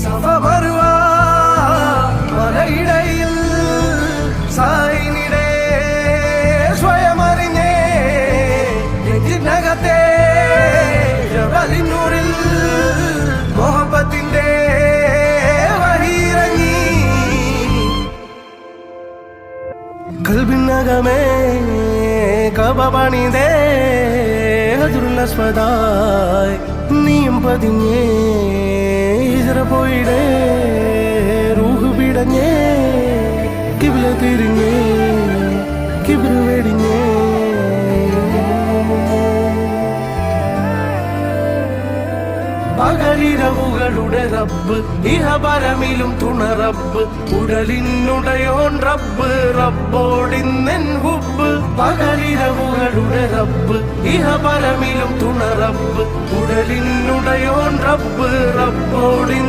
സഫമറുവ മലയിടയിൽ സായിനിടെ സ്വയമറിഞ്ഞേ നെഞ്ചിനകത്തെ ജബലിനൂറിൽ മുഹബത്തിന്റെ വഹിയിറങ്ങി കൽബിനകമേ കബ പണിതേ ഹജറുൽ അസ്വദായി നീയും പതിഞ്ഞേ ഹിജ്റ പോയിടേ റൂഹ് പിടഞ്ഞേ കിബ്ല തിരിഞ്ഞേ കിബ്ർ വെടിഞ്ഞേ പകലിരവുകളുടെ റബ്ബ് ഇഹപരമിലും തുണ റബ്ബ് ഉടലിനുടയോൻ റബ്ബ് റബ്ബോടിന്നെൻ ഹുബ്ബ് പകലിരവുകളുടെ റബ്ബ് ഇഹപരമിലും തുണ റബ്ബ് ഉടലിനുടയോൻ റബ്ബ് റബ്ബോടിൻ